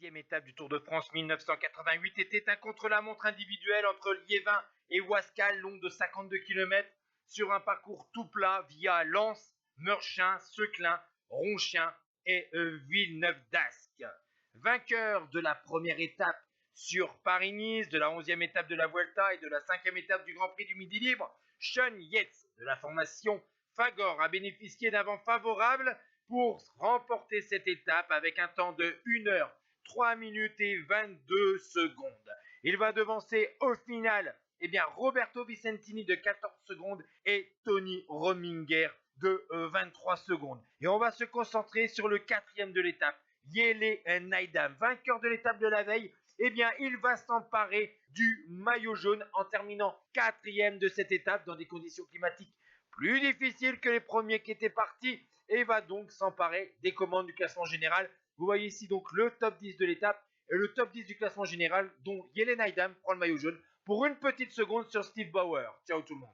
6e étape du Tour de France 1988 était un contre-la-montre individuel entre Liévin et Wascal, long de 52 km, sur un parcours tout plat via Lens, Meurchin, Seclin, Ronchien et Villeneuve d'Ascq. Vainqueur de la première étape sur Paris-Nice, de la 11e étape de la Vuelta et de la 5e étape du Grand Prix du Midi Libre, Sean Yates de la formation Fagor a bénéficié d'un vent favorable pour remporter cette étape avec un temps de 1 heure, 3 minutes et 22 secondes. Il va devancer au final Roberto Vicentini de 14 secondes et Tony Rominger de 23 secondes. Et on va se concentrer sur le 4e de l'étape, Jelle Neidam, vainqueur de l'étape de la veille. Il va s'emparer du maillot jaune en terminant 4e de cette étape dans des conditions climatiques plus difficiles que les premiers qui étaient partis et va donc s'emparer des commandes du classement général. Vous voyez ici donc le top 10 de l'étape et le top 10 du classement général dont Jelle Neidam prend le maillot jaune pour une petite seconde sur Steve Bauer. Ciao tout le monde.